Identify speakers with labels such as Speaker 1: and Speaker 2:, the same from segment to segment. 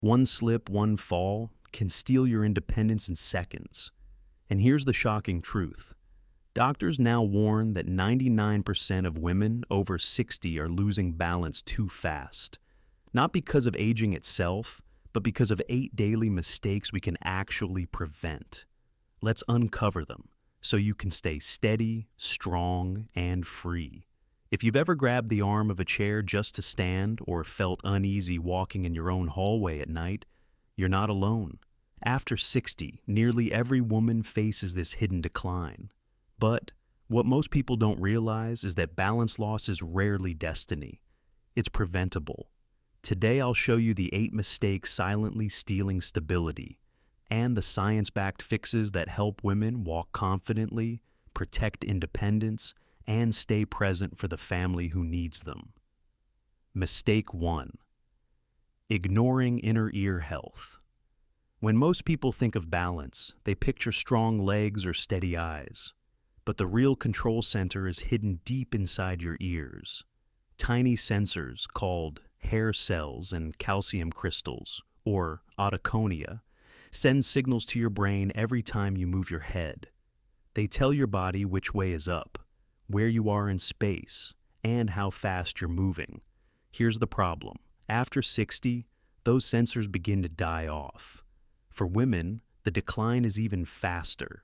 Speaker 1: One slip, one fall can steal your independence in seconds. And here's the shocking truth. Doctors now warn that 99% of women over 60 are losing balance too fast. Not because of aging itself, but because of 8 daily mistakes we can actually prevent. Let's uncover them so you can stay steady, strong, and free. If you've ever grabbed the arm of a chair just to stand or felt uneasy walking in your own hallway at night, you're not alone. After 60, nearly every woman faces this hidden decline. But what most people don't realize is that balance loss is rarely destiny. It's preventable. Today I'll show you the 8 mistakes silently stealing stability and the science-backed fixes that help women walk confidently, protect independence, and stay present for the family who needs them. Mistake 1. Ignoring inner ear health. When most people think of balance, they picture strong legs or steady eyes. But the real control center is hidden deep inside your ears. Tiny sensors called hair cells and calcium crystals, or autoconia, send signals to your brain every time you move your head. They tell your body which way is up, where you are in space, and how fast you're moving. Here's the problem. After 60, those sensors begin to die off. For women, the decline is even faster.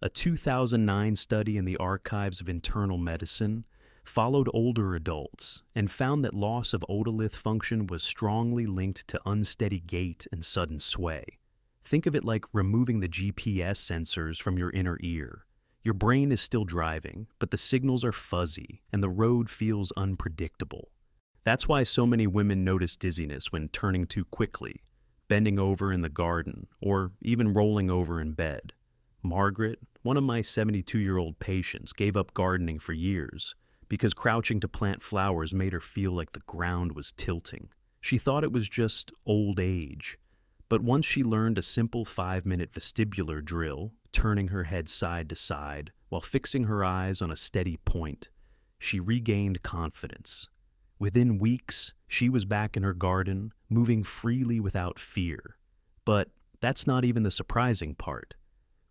Speaker 1: A 2009 study in the Archives of Internal Medicine followed older adults and found that loss of otolith function was strongly linked to unsteady gait and sudden sway. Think of it like removing the GPS sensors from your inner ear. Your brain is still driving, but the signals are fuzzy and the road feels unpredictable. That's why so many women notice dizziness when turning too quickly, bending over in the garden, or even rolling over in bed. Margaret, one of my 72-year-old patients, gave up gardening for years because crouching to plant flowers made her feel like the ground was tilting. She thought it was just old age. But once she learned a simple 5-minute vestibular drill, turning her head side to side while fixing her eyes on a steady point, she regained confidence. Within weeks, she was back in her garden, moving freely without fear. But that's not even the surprising part.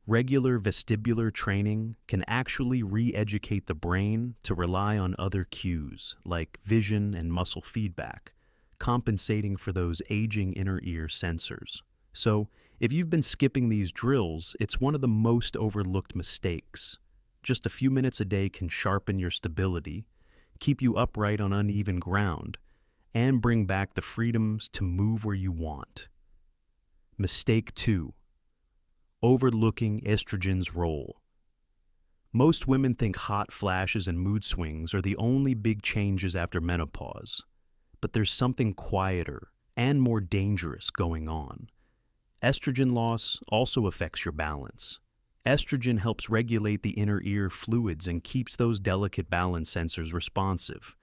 Speaker 1: Regular vestibular training can actually re-educate the brain to rely on other cues, like vision and muscle feedback, compensating for those aging inner ear sensors. So, if you've been skipping these drills, it's one of the most overlooked mistakes. Just a few minutes a day can sharpen your stability, keep you upright on uneven ground, and bring back the freedoms to move where you want. Mistake 2. Overlooking estrogen's role. Most women think hot flashes and mood swings are the only big changes after menopause. But there's something quieter and more dangerous going on. Estrogen loss also affects your balance. Estrogen helps regulate the inner ear fluids and keeps those delicate balance sensors responsive.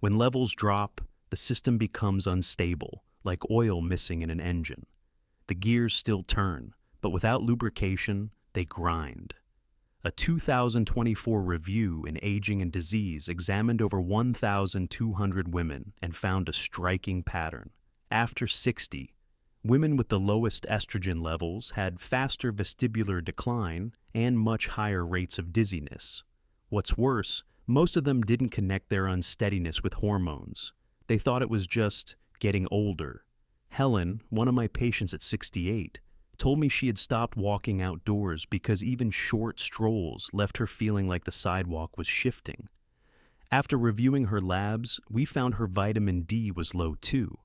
Speaker 1: When levels drop, the system becomes unstable, like oil missing in an engine. The gears still turn, but without lubrication, they grind. A 2024 review in Aging and Disease examined over 1,200 women and found a striking pattern. After 60, women with the lowest estrogen levels had faster vestibular decline and much higher rates of dizziness. What's worse, most of them didn't connect their unsteadiness with hormones. They thought it was just getting older. Helen, one of my patients at 68, told me she had stopped walking outdoors because even short strolls left her feeling like the sidewalk was shifting. After reviewing her labs, we found her vitamin D was low too.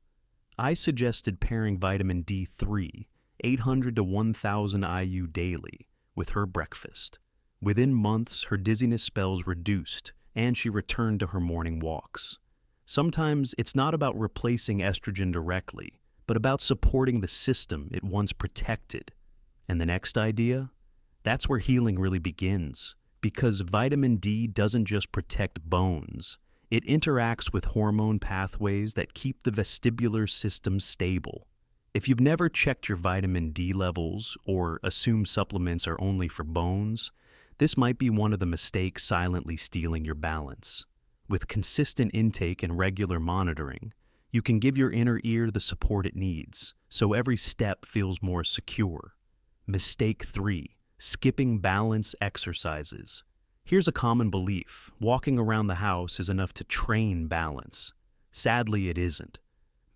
Speaker 1: I suggested pairing vitamin D3, 800 to 1,000 IU daily, with her breakfast. Within months, her dizziness spells reduced, and she returned to her morning walks. Sometimes it's not about replacing estrogen directly, but about supporting the system it once protected. And the next idea? That's where healing really begins, because vitamin D doesn't just protect bones. It interacts with hormone pathways that keep the vestibular system stable. If you've never checked your vitamin D levels or assume supplements are only for bones, this might be one of the mistakes silently stealing your balance. With consistent intake and regular monitoring, You can give your inner ear the support it needs, so every step feels more secure. Mistake 3. Skipping balance exercises. Here's a common belief: walking around the house is enough to train balance. Sadly, it isn't.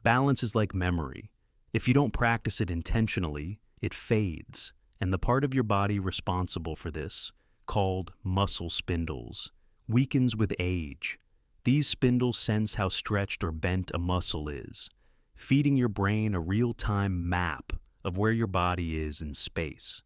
Speaker 1: Balance is like memory. If you don't practice it intentionally, it fades, and the part of your body responsible for this, called muscle spindles, weakens with age. These spindles sense how stretched or bent a muscle is, feeding your brain a real-time map of where your body is in space.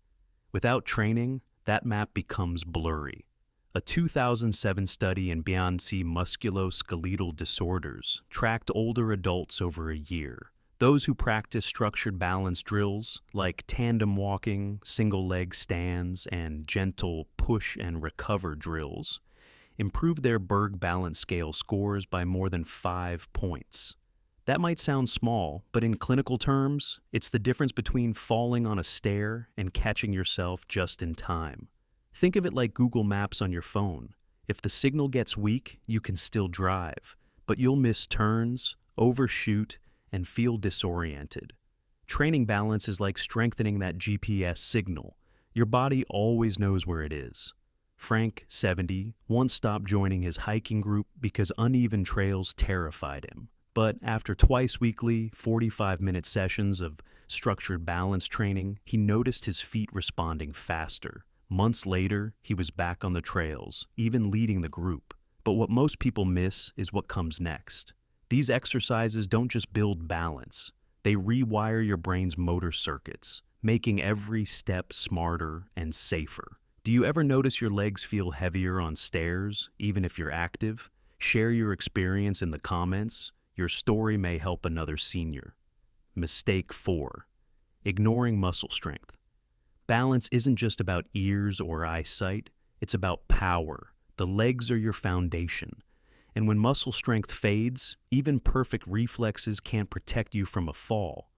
Speaker 1: Without training, that map becomes blurry. A 2007 study in Beyonce musculoskeletal disorders tracked older adults over a year. Those who practice structured balance drills, like tandem walking, single-leg stands, and gentle push and recover drills, improved their Berg Balance Scale scores by more than 5 points. That might sound small, but in clinical terms, it's the difference between falling on a stair and catching yourself just in time. Think of it like Google Maps on your phone. If the signal gets weak, you can still drive, but you'll miss turns, overshoot, and feel disoriented. Training balance is like strengthening that GPS signal. Your body always knows where it is. Frank, 70, once stopped joining his hiking group because uneven trails terrified him. But after twice weekly, 45-minute sessions of structured balance training, he noticed his feet responding faster. Months later, he was back on the trails, even leading the group. But what most people miss is what comes next. These exercises don't just build balance. They rewire your brain's motor circuits, making every step smarter and safer. Do you ever notice your legs feel heavier on stairs, even if you're active? Share your experience in the comments. Your story may help another senior. Mistake 4. Ignoring muscle strength. Balance isn't just about ears or eyesight, it's about power. The legs are your foundation. And when muscle strength fades, even perfect reflexes can't protect you from a fall.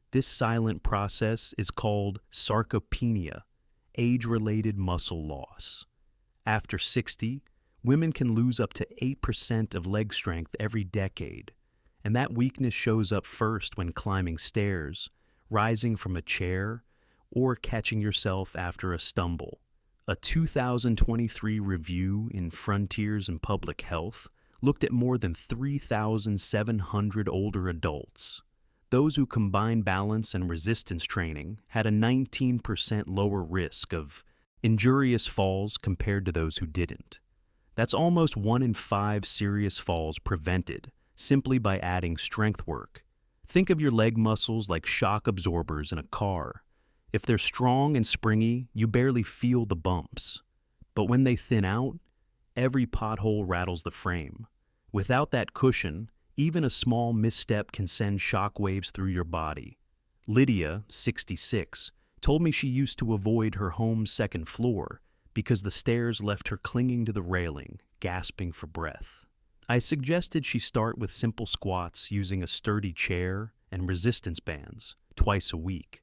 Speaker 1: This silent process is called sarcopenia, age-related muscle loss. After 60, women can lose up to 8% of leg strength every decade, and that weakness shows up first when climbing stairs, rising from a chair, or catching yourself after a stumble. A 2023 review in Frontiers in Public Health looked at more than 3,700 older adults. Those who combined balance and resistance training had a 19% lower risk of injurious falls compared to those who didn't. That's almost 1 in 5 serious falls prevented simply by adding strength work. Think of your leg muscles like shock absorbers in a car. If they're strong and springy, you barely feel the bumps. But when they thin out, every pothole rattles the frame. Without that cushion, even a small misstep can send shock waves through your body. Lydia, 66, told me she used to avoid her home's second floor because the stairs left her clinging to the railing, gasping for breath. I suggested she start with simple squats using a sturdy chair and resistance bands twice a week.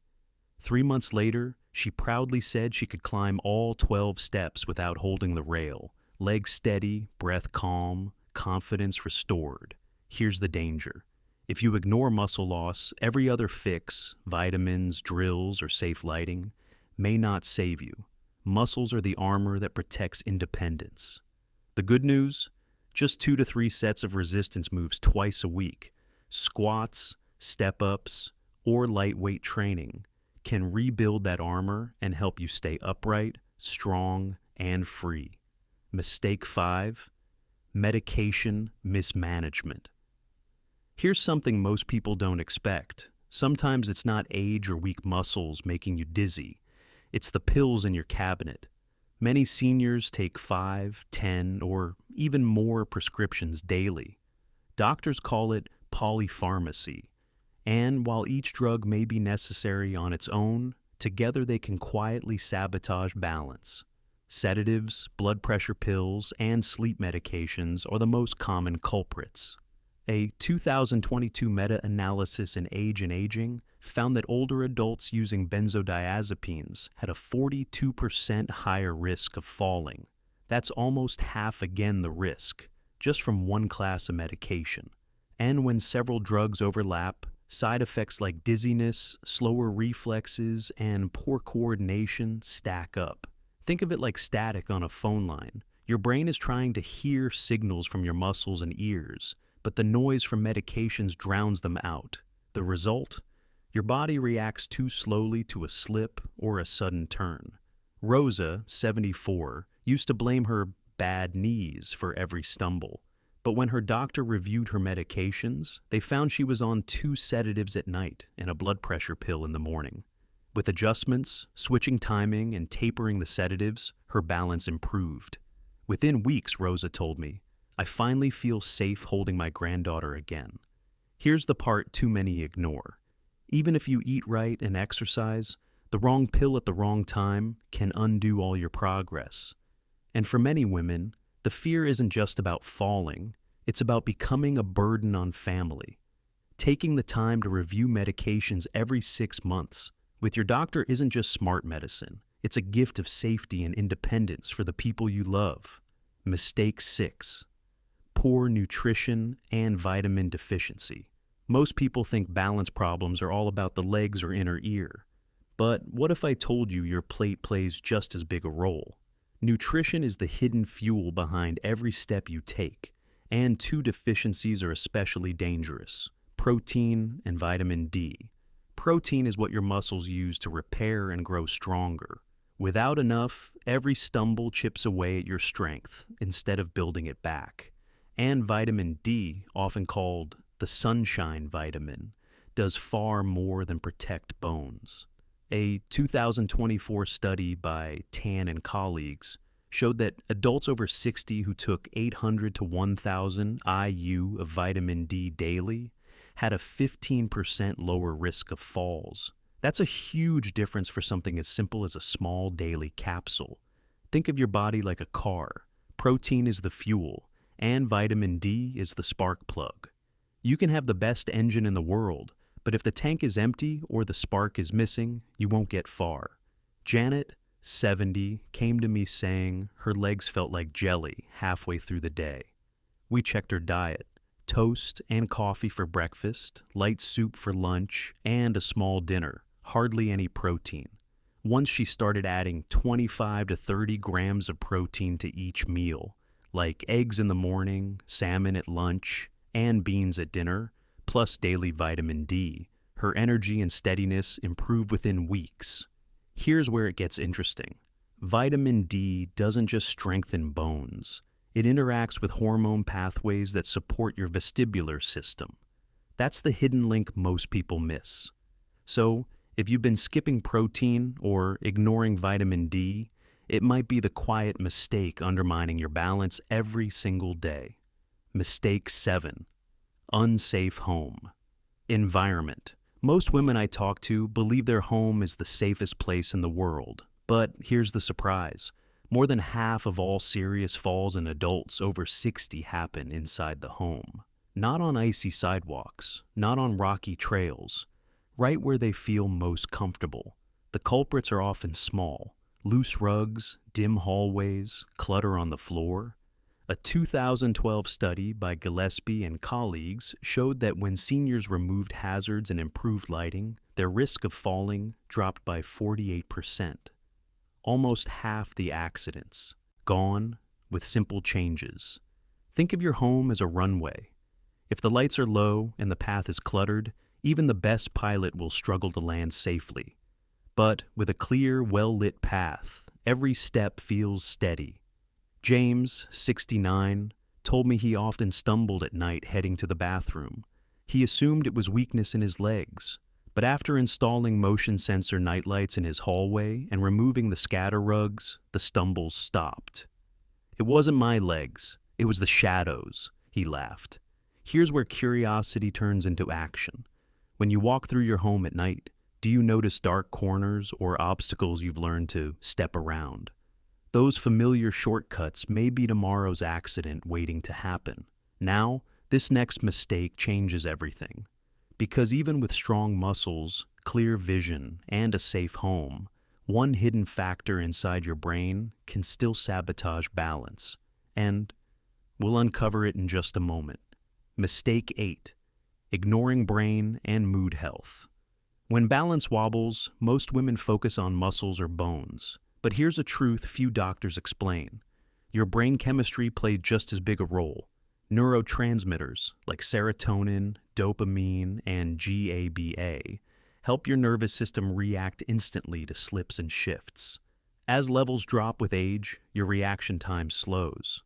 Speaker 1: 3 months later, she proudly said she could climb all 12 steps without holding the rail, legs steady, breath calm, confidence restored. Here's the danger. If you ignore muscle loss, every other fix, vitamins, drills, or safe lighting, may not save you. Muscles are the armor that protects independence. The good news? Just 2 to 3 sets of resistance moves twice a week, squats, step-ups, or lightweight training can rebuild that armor and help you stay upright, strong, and free. Mistake 5. Medication mismanagement. Here's something most people don't expect. Sometimes it's not age or weak muscles making you dizzy. It's the pills in your cabinet. Many seniors take 5, 10, or even more prescriptions daily. Doctors call it polypharmacy. And while each drug may be necessary on its own, together they can quietly sabotage balance. Sedatives, blood pressure pills, and sleep medications are the most common culprits. A 2022 meta-analysis in Age and Aging found that older adults using benzodiazepines had a 42% higher risk of falling. That's almost half again the risk, just from one class of medication. And when several drugs overlap, side effects like dizziness, slower reflexes, and poor coordination stack up. Think of it like static on a phone line. Your brain is trying to hear signals from your muscles and ears, but the noise from medications drowns them out. The result? Your body reacts too slowly to a slip or a sudden turn. Rosa, 74, used to blame her bad knees for every stumble. But when her doctor reviewed her medications, they found she was on 2 sedatives at night and a blood pressure pill in the morning. With adjustments, switching timing, and tapering the sedatives, her balance improved. Within weeks, Rosa told me, I finally feel safe holding my granddaughter again. Here's the part too many ignore. Even if you eat right and exercise, the wrong pill at the wrong time can undo all your progress. And for many women, the fear isn't just about falling, it's about becoming a burden on family. Taking the time to review medications every 6 months with your doctor isn't just smart medicine, it's a gift of safety and independence for the people you love. Mistake 6. Poor nutrition and vitamin deficiency. Most people think balance problems are all about the legs or inner ear. But what if I told you your plate plays just as big a role? Nutrition is the hidden fuel behind every step you take, and 2 deficiencies are especially dangerous: protein and vitamin D. Protein is what your muscles use to repair and grow stronger. Without enough, every stumble chips away at your strength instead of building it back. And vitamin D, often called the sunshine vitamin, does far more than protect bones. A 2024 study by Tan and colleagues showed that adults over 60 who took 800 to 1,000 IU of vitamin D daily had a 15% lower risk of falls. That's a huge difference for something as simple as a small daily capsule. Think of your body like a car. Protein is the fuel, and vitamin D is the spark plug. You can have the best engine in the world, but if the tank is empty or the spark is missing, you won't get far. Janet, 70, came to me saying her legs felt like jelly halfway through the day. We checked her diet: toast and coffee for breakfast, light soup for lunch, and a small dinner, hardly any protein. Once she started adding 25 to 30 grams of protein to each meal, like eggs in the morning, salmon at lunch, and beans at dinner, plus daily vitamin D, her energy and steadiness improved within weeks. Here's where it gets interesting. Vitamin D doesn't just strengthen bones. It interacts with hormone pathways that support your vestibular system. That's the hidden link most people miss. So, if you've been skipping protein or ignoring vitamin D, it might be the quiet mistake undermining your balance every single day. Mistake 7. Unsafe home. Environment. Most women I talk to believe their home is the safest place in the world. But here's the surprise. More than half of all serious falls in adults over 60 happen inside the home. Not on icy sidewalks, not on rocky trails, right where they feel most comfortable. The culprits are often small: loose rugs, dim hallways, clutter on the floor. A 2012 study by Gillespie and colleagues showed that when seniors removed hazards and improved lighting, their risk of falling dropped by 48%. Almost half the accidents gone with simple changes. Think of your home as a runway. If the lights are low and the path is cluttered, even the best pilot will struggle to land safely. But with a clear, well-lit path, every step feels steady. James, 69, told me he often stumbled at night heading to the bathroom. He assumed it was weakness in his legs, but after installing motion sensor nightlights in his hallway and removing the scatter rugs, the stumbles stopped. It wasn't my legs, it was the shadows, he laughed. Here's where curiosity turns into action. When you walk through your home at night, do you notice dark corners or obstacles you've learned to step around? Those familiar shortcuts may be tomorrow's accident waiting to happen. Now, this next mistake changes everything. Because even with strong muscles, clear vision, and a safe home, one hidden factor inside your brain can still sabotage balance. And we'll uncover it in just a moment. Mistake 8. Ignoring brain and mood health. When balance wobbles, most women focus on muscles or bones. But here's a truth few doctors explain. Your brain chemistry plays just as big a role. Neurotransmitters like serotonin, dopamine, and GABA help your nervous system react instantly to slips and shifts. As levels drop with age, your reaction time slows.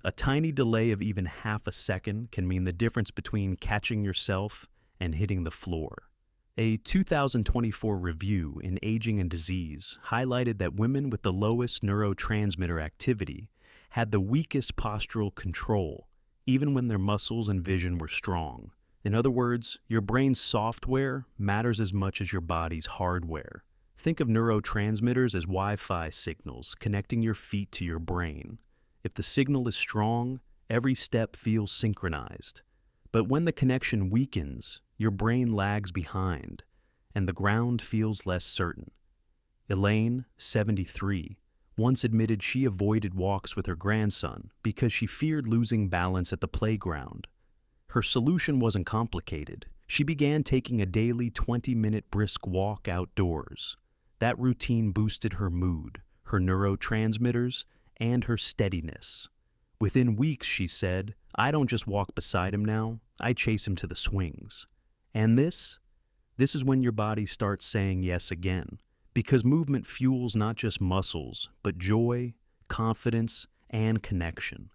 Speaker 1: A tiny delay of even half a second can mean the difference between catching yourself and hitting the floor. A 2024 review in Aging and Disease highlighted that women with the lowest neurotransmitter activity had the weakest postural control, even when their muscles and vision were strong. In other words, your brain's software matters as much as your body's hardware. Think of neurotransmitters as Wi-Fi signals connecting your feet to your brain. If the signal is strong, every step feels synchronized. But when the connection weakens, your brain lags behind, and the ground feels less certain. Elaine, 73, once admitted she avoided walks with her grandson because she feared losing balance at the playground. Her solution wasn't complicated. She began taking a daily 20-minute brisk walk outdoors. That routine boosted her mood, her neurotransmitters, and her steadiness. Within weeks, she said, "I don't just walk beside him now, I chase him to the swings." And this is when your body starts saying yes again, because movement fuels not just muscles, but joy, confidence, and connection.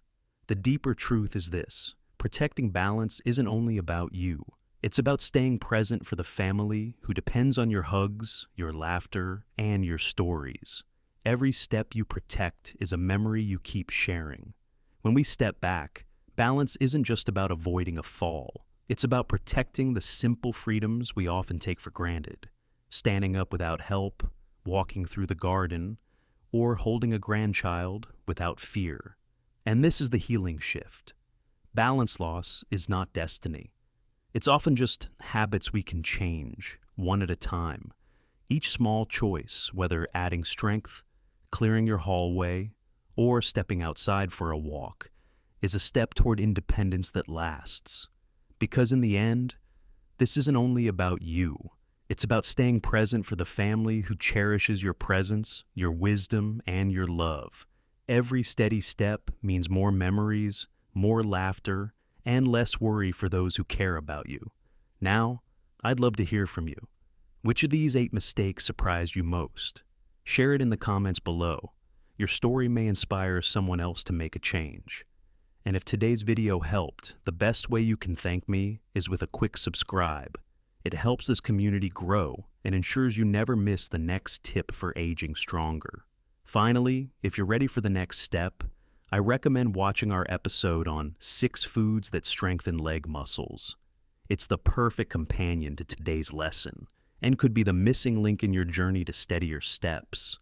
Speaker 1: The deeper truth is this: protecting balance isn't only about you. It's about staying present for the family who depends on your hugs, your laughter, and your stories. Every step you protect is a memory you keep sharing. When we step back, balance isn't just about avoiding a fall. It's about protecting the simple freedoms we often take for granted. Standing up without help, walking through the garden, or holding a grandchild without fear. And this is the healing shift. Balance loss is not destiny. It's often just habits we can change, one at a time. Each small choice, whether adding strength, clearing your hallway, or stepping outside for a walk, is a step toward independence that lasts. Because in the end, this isn't only about you. It's about staying present for the family who cherishes your presence, your wisdom, and your love. Every steady step means more memories, more laughter, and less worry for those who care about you. Now, I'd love to hear from you. Which of these 8 mistakes surprised you most? Share it in the comments below. Your story may inspire someone else to make a change. And if today's video helped, the best way you can thank me is with a quick subscribe. It helps this community grow and ensures you never miss the next tip for aging stronger. Finally, if you're ready for the next step, I recommend watching our episode on 6 foods that strengthen leg muscles. It's the perfect companion to today's lesson and could be the missing link in your journey to steadier steps.